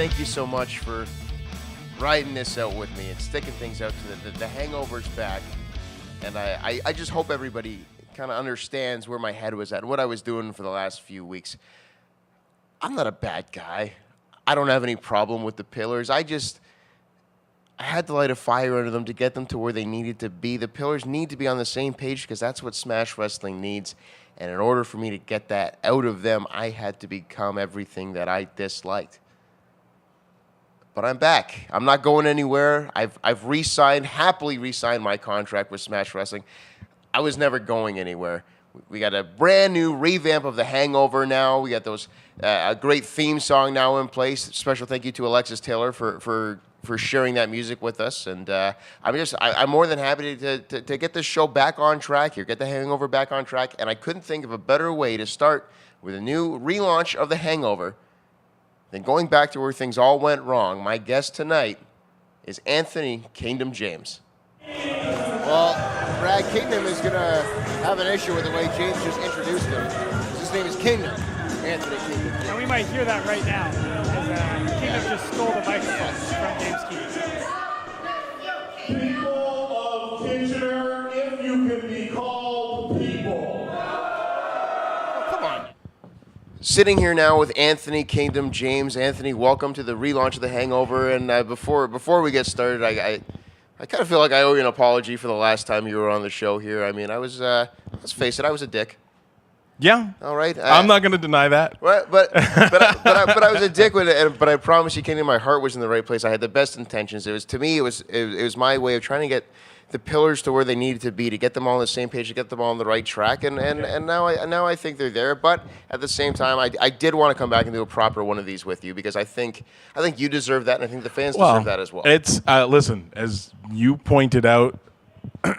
thank you so much for riding this out with me and sticking things out to the hangover's back. And I just hope everybody kind of understands where my head was at, what I was doing for the last few weeks. I'm not a bad guy. I don't have any problem with the Pillars. I had to light a fire under them to get them to where they needed to be. The Pillars need to be on the same page because that's what Smash Wrestling needs. And in order for me to get that out of them, I had to become everything that I disliked. But I'm back. I'm not going anywhere. I've happily re-signed my contract with Smash Wrestling. I was never going anywhere. We got a brand new revamp of The Hangover now. We got those a great theme song now in place. Special thank you to Alexis Taylor for sharing that music with us. And I'm more than happy to get this show back on track here, get The Hangover back on track. And I couldn't think of a better way to start with a new relaunch of The Hangover than going back to where things all went wrong. My guest tonight is Anthony Kingdom James. Well, Brad, Kingdom is going to have an issue with the way James just introduced him. His name is Kingdom, Anthony Kingdom. And we might hear that right now, as Kingdom just stole the microphone from James Key. People of Kitchener, if you can be called people. Oh, come on. Sitting here now with Anthony Kingdom James. Anthony, welcome to the relaunch of The Hangover. And before we get started, I kind of feel like I owe you an apology for the last time you were on the show here. I mean, let's face it, I was a dick. Yeah. All right. I'm not going to deny that. But I was a dick with it. But I promise you, Kingdom, my heart was in the right place. I had the best intentions. It was my way of trying to get the Pillars to where they needed to be, to get them all on the same page, to get them all on the right track. And now I think they're there. But at the same time, I did want to come back and do a proper one of these with you because I think you deserve that, and I think the fans deserve that as well. It's listen, as you pointed out,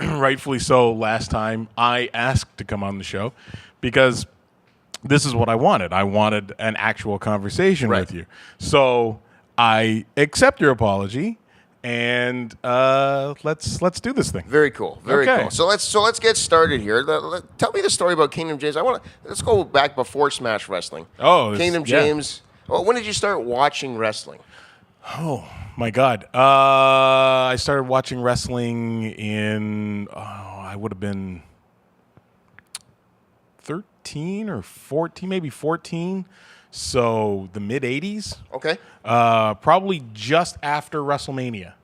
rightfully so. Last time I asked to come on the show because this is what I wanted. I wanted an actual conversation with you. So I accept your apology. And let's do this thing. Very cool. Very cool. So let's get started here. Tell me the story about Kingdom James. Let's go back before Smash Wrestling. Kingdom James. Well, when did you start watching wrestling? Oh my God! I started watching wrestling in I would have been 13 or 14, maybe 14. So the mid 80s. Okay. Probably just after WrestleMania.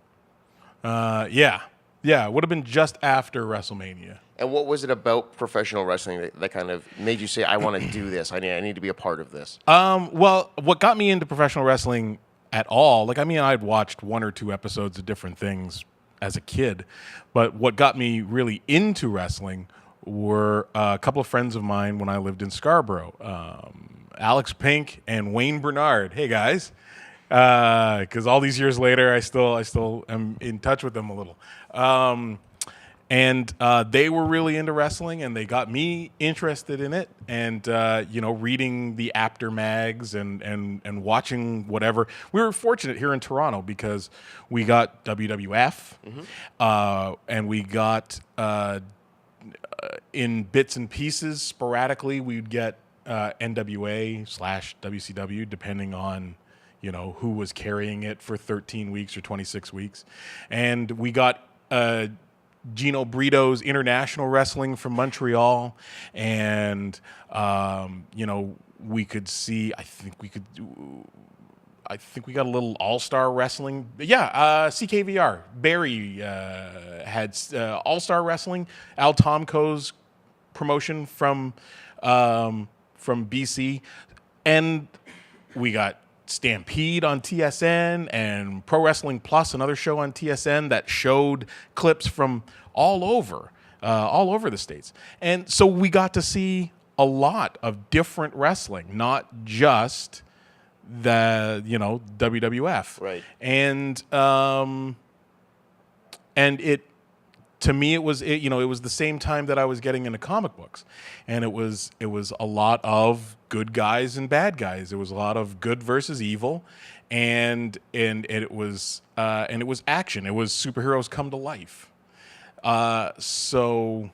Yeah, it would have been just after WrestleMania. And what was it about professional wrestling that kind of made you say, I want to do this? I need to be a part of this. Well, what got me into professional wrestling at all, I'd watched one or two episodes of different things as a kid, but what got me really into wrestling were a couple of friends of mine when I lived in Scarborough. Alex Pink and Wayne Bernard. Hey guys, because all these years later, I still am in touch with them a little. And they were really into wrestling, and they got me interested in it. And reading the After mags and watching whatever. We were fortunate here in Toronto because we got WWF, and we got in bits and pieces sporadically. We'd get NWA/WCW, depending on, who was carrying it for 13 weeks or 26 weeks. And we got Gino Brito's International Wrestling from Montreal. And, we could see, I think we got a little All-Star Wrestling. Yeah, CKVR. Barry had All-Star Wrestling. Al Tomko's promotion from BC, and we got Stampede on TSN and Pro Wrestling Plus, another show on TSN that showed clips from all over the States. And so we got to see a lot of different wrestling, not just the WWF. Right. And it, to me, it was the same time that I was getting into comic books, and it was a lot of good guys and bad guys. It was a lot of good versus evil, and it was action. It was superheroes come to life. So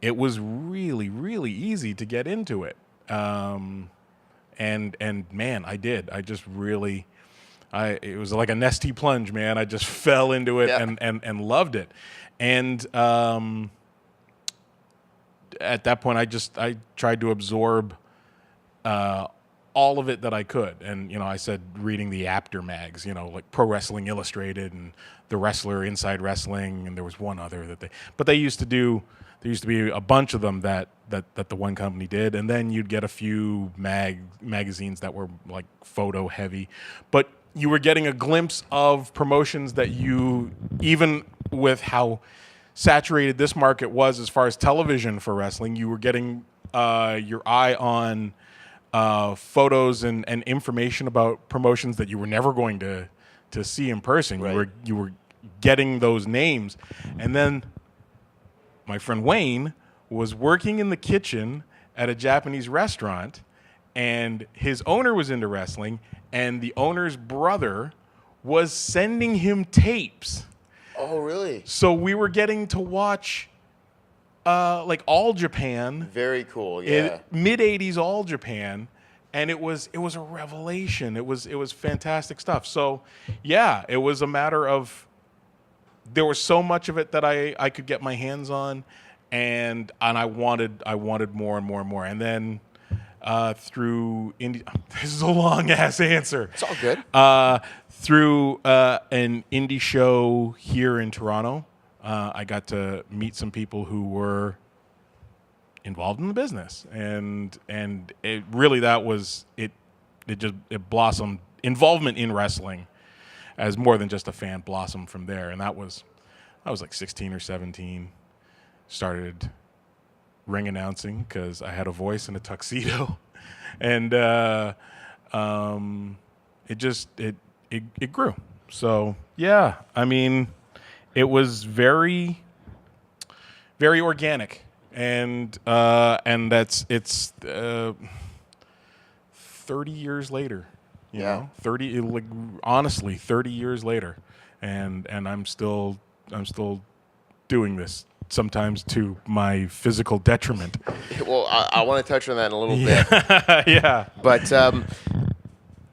it was really, really easy to get into it. And man, I did. I just really It was like a nesty plunge, man. I just fell into it Yeah. and loved it. And at that point, I tried to absorb all of it that I could. And, I said reading the after mags, like Pro Wrestling Illustrated and The Wrestler, Inside Wrestling, and there was one other but there used to be a bunch of them that the one company did. And then you'd get a few magazines that were like photo heavy, but you were getting a glimpse of promotions that even with how saturated this market was as far as television for wrestling, you were getting your eye on photos and information about promotions that you were never going to see in person. Right. You were getting those names. And then my friend Wayne was working in the kitchen at a Japanese restaurant, and his owner was into wrestling, and the owner's brother was sending him tapes. Oh, really? So we were getting to watch like All Japan. Very cool. Yeah. Mid 80s All Japan, and it was a revelation. It was fantastic stuff. So yeah, it was a matter of there was so much of it that I could get my hands on, and I wanted more and more and more. And then through indie, this is a long ass answer. It's all good. Through an indie show here in Toronto, I got to meet some people who were involved in the business, and it really it blossomed. Involvement in wrestling as more than just a fan blossomed from there, and I was like 16 or 17. Started ring announcing because I had a voice in a tuxedo, and it grew. So yeah, I mean, it was very, very organic, and it's 30 years later. You know, 30 years later, and I'm still doing this, sometimes to my physical detriment. Well, I want to touch on that in a little bit. Yeah. But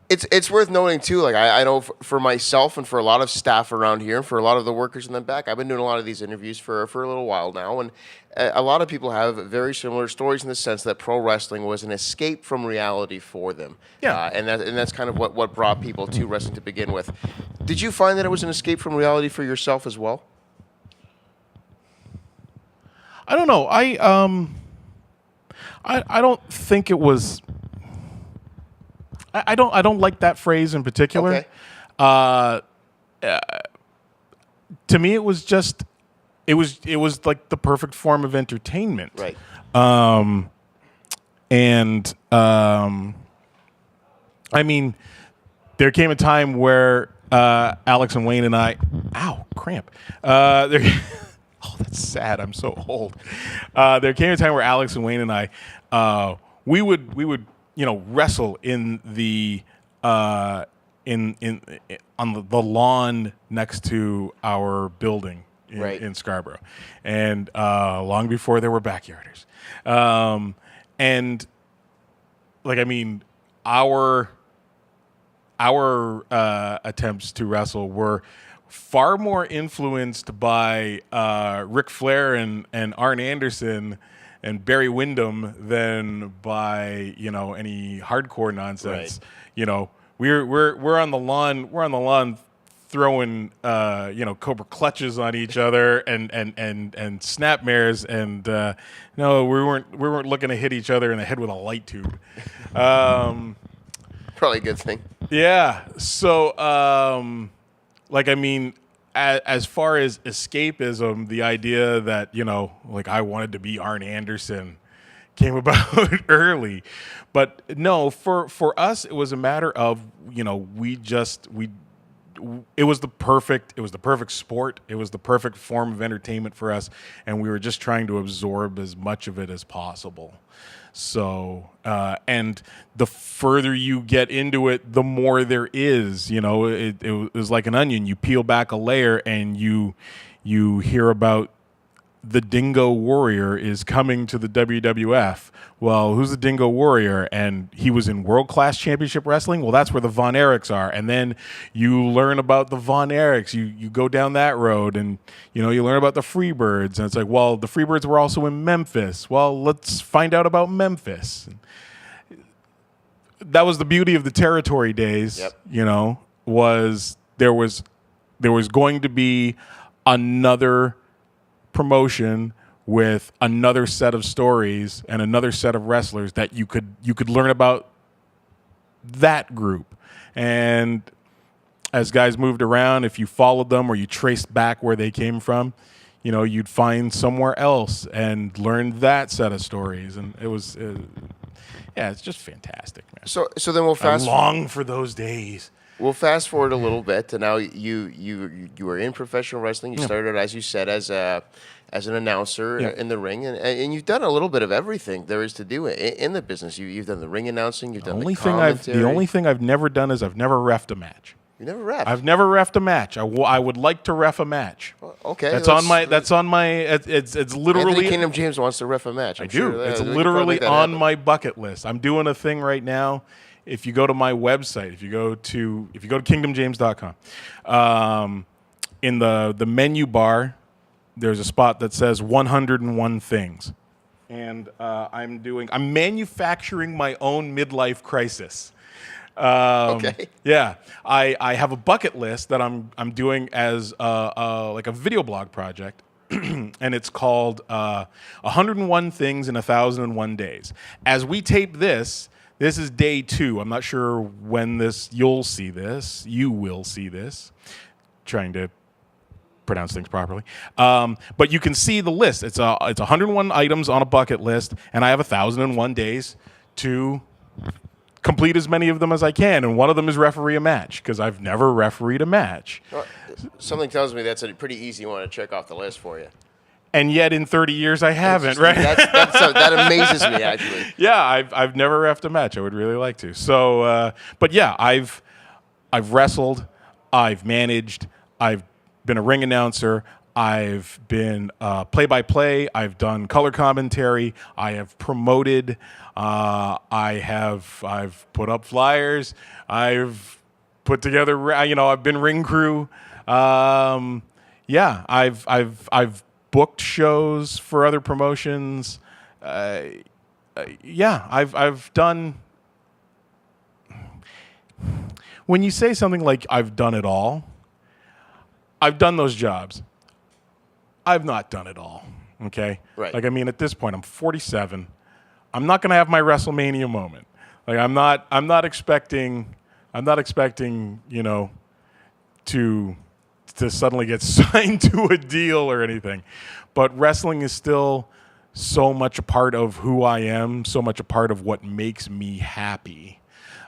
it's worth noting too. Like I know for myself and for a lot of staff around here, and for a lot of the workers in the back, I've been doing a lot of these interviews for a little while now, and a lot of people have very similar stories in the sense that pro wrestling was an escape from reality for them. Yeah. And that's kind of what brought people to wrestling to begin with. Did you find that it was an escape from reality for yourself as well? I don't know. I don't think it was. I don't like that phrase in particular. Okay. To me, it was just. It was like the perfect form of entertainment. Right. I mean, there came a time where Alex and Wayne and I. Ow, cramp. Oh, that's sad. I'm so old. There came a time where Alex and Wayne and I, we would wrestle in the on the lawn next to our building in Scarborough, and long before there were backyarders, and like I mean, our attempts to wrestle were far more influenced by Ric Flair and Arn Anderson and Barry Windham than by any hardcore nonsense. Right. We're on the lawn. We're on the lawn throwing Cobra clutches on each other and snapmares, and no, we weren't looking to hit each other in the head with a light tube. Probably a good thing. Yeah. So, I mean, as far as escapism, the idea that, I wanted to be Arn Anderson came about early. But no, for us, it was a matter of, it was the perfect sport. It was the perfect form of entertainment for us. And we were just trying to absorb as much of it as possible. So, and the further you get into it, the more there is. It was like an onion. You peel back a layer, and you hear about the Dingo Warrior is coming to the WWF. Well, who's the Dingo Warrior? And he was in World Class Championship Wrestling. Well, that's where the Von Erichs are. And then you learn about the Von Erichs. You go down that road, and you learn about the Freebirds. And it's like, well, the Freebirds were also in Memphis. Well, let's find out about Memphis. That was the beauty of the territory days. Yep. Was there was going to be another promotion with another set of stories and another set of wrestlers that you could learn about that group. And as guys moved around, if you followed them or you traced back where they came from, you'd find somewhere else and learn that set of stories. And it was, it's just fantastic, man. So then we'll I long for those days. We'll fast forward a little bit to now. You were in professional wrestling. You started, as you said, as an announcer in the ring, and you've done a little bit of everything there is to do in the business. You've done the ring announcing. You've done the commentary. The only thing I've never done is I've never reffed a match. You never ref. I've never reffed a match. I would like to ref a match. Okay, That's on my. It's literally. Anthony Kingdom James wants to ref a match. I do. It's literally on my bucket list. I'm doing a thing right now. If you go to my website, if you go to kingdomjames.com, in the menu bar, there's a spot that says 101 things, and I'm manufacturing my own midlife crisis. Okay. Yeah, I have a bucket list that I'm doing as like a video blog project. And it's called 101 Things in 1,001 Days. As we tape this is day 2. I'm not sure when you'll see this. You will see this. Trying to pronounce things properly. But you can see the list. It's 101 items on a bucket list, and I have 1,001 days to complete as many of them as I can. And one of them is referee a match, because I've never refereed a match. Well, something tells me that's a pretty easy one to check off the list for you. And yet, in 30 years, I haven't. Right? That amazes me, actually. Yeah, I've never reffed a match. I would really like to. So, but yeah, I've wrestled, I've managed, I've been a ring announcer, I've been play-by-play, I've done color commentary, I have promoted, I've put up flyers, I've put together, I've been ring crew. I've booked shows for other promotions. I've done. When you say something like I've done it all, I've done those jobs. I've not done it all. Okay. Right. Like, I mean, at this point, I'm 47. I'm not going to have my WrestleMania moment. Like, I'm not expecting, to suddenly get signed to a deal or anything. But wrestling is still so much a part of who I am, so much a part of what makes me happy,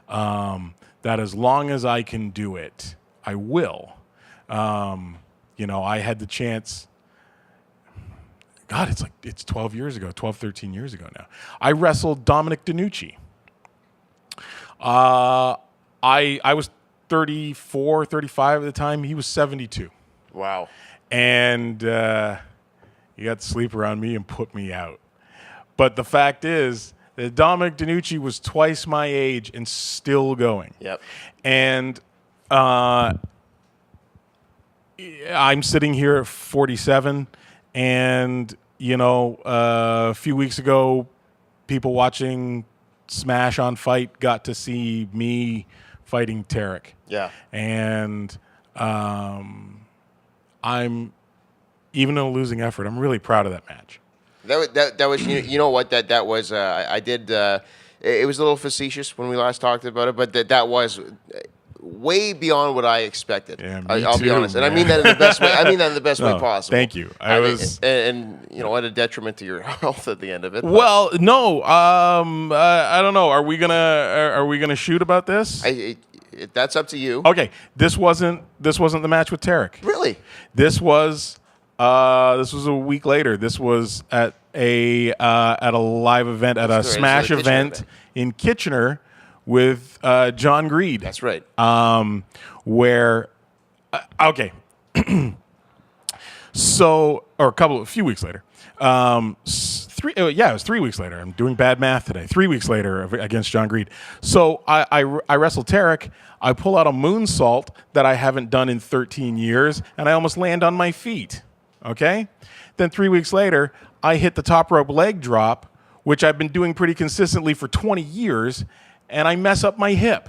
that as long as I can do it, I will. I had the chance. God, it's 12 years ago, 13 years ago now. I wrestled Dominic DeNucci. I was 34, 35 at the time. He was 72. Wow. And he got to sleep around me and put me out. But the fact is that Dominic DeNucci was twice my age and still going. Yep. And I'm sitting here at 47, and, a few weeks ago, people watching Smash on Fight got to see me fighting Tarek. Yeah. And I'm, even in a losing effort, I'm really proud of that match. That was you know what that was I did it was a little facetious when we last talked about it, but that was way beyond what I expected. Yeah, I'll too, be honest, man. and I mean that in the best way. I mean that in the best way possible. Thank you. And at a detriment to your health at the end of it. Well, no. I don't know. Are we gonna shoot about this? That's up to you. Okay. This wasn't the match with Tarek. Really? This was a week later. This was at a live event, at a Smash event in Kitchener with John Greed. That's right. Where, okay. So or a few weeks later. It was 3 weeks later. I'm doing bad math today. 3 weeks later against John Greed. So I wrestle Tarek. I pull out a moonsault that I haven't done in 13 years, and I almost land on my feet. Okay? Then 3 weeks later, I hit the top rope leg drop, which I've been doing pretty consistently for 20 years, and I mess up my hip.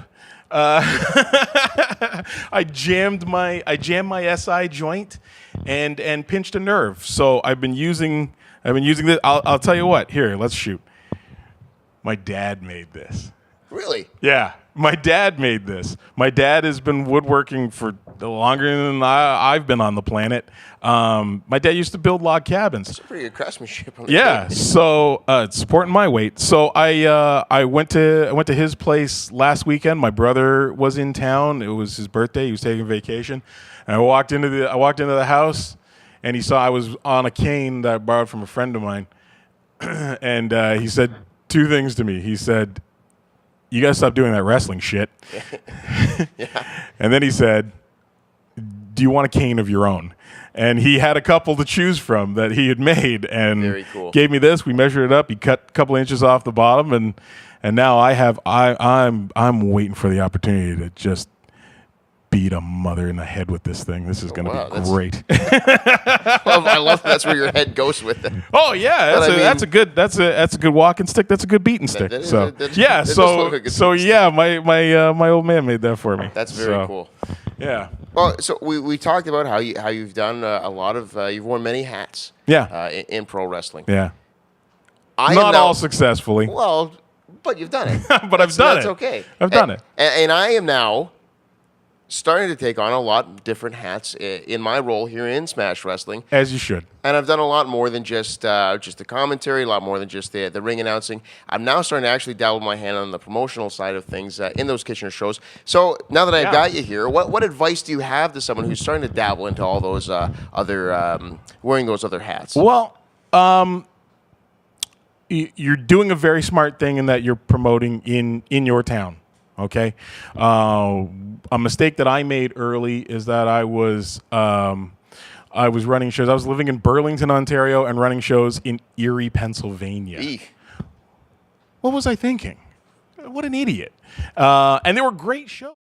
I jammed my SI joint and pinched a nerve. So I've been using this. I'll tell you what. Here, let's shoot. My dad made this. Really? Yeah, my dad made this. My dad has been woodworking for longer than I've been on the planet. My dad used to build log cabins. That's a pretty good craftsmanship. On the Yeah, thing. so it's supporting my weight. So I went to his place last weekend. My brother was in town. It was his birthday. He was taking vacation, and I walked into the house, and he saw I was on a cane that I borrowed from a friend of mine, and he said two things to me. He said, "You gotta stop doing that wrestling shit," and then he said, "Do you want a cane of your own?" And he had a couple to choose from that he had made, and Very cool. gave me this. We measured it up. He cut a couple inches off the bottom, and now I'm waiting for the opportunity to just beat a mother in the head with this thing. This is going to be great. I love that's where your head goes with it. Oh yeah, that's a good walking stick. That's a good beating stick. My old man made that for me. That's very cool. Yeah. Well, so we talked about how you've done a lot of you've worn many hats. Yeah. In pro wrestling. Yeah. Not all successfully. Well, but you've done it. But I've done it. That's okay. I've done it. And I am now starting to take on a lot of different hats in my role here in Smash Wrestling. As you should. And I've done a lot more than just the commentary, a lot more than just the ring announcing. I'm now starting to actually dabble my hand on the promotional side of things in those Kitchener shows. So now that I've got you here, what advice do you have to someone who's starting to dabble into all those wearing those other hats? Well, you're doing a very smart thing in that you're promoting in your town. Okay, a mistake that I made early is that I was running shows. I was living in Burlington, Ontario, and running shows in Erie, Pennsylvania. Eek. What was I thinking? What an idiot! And they were great shows.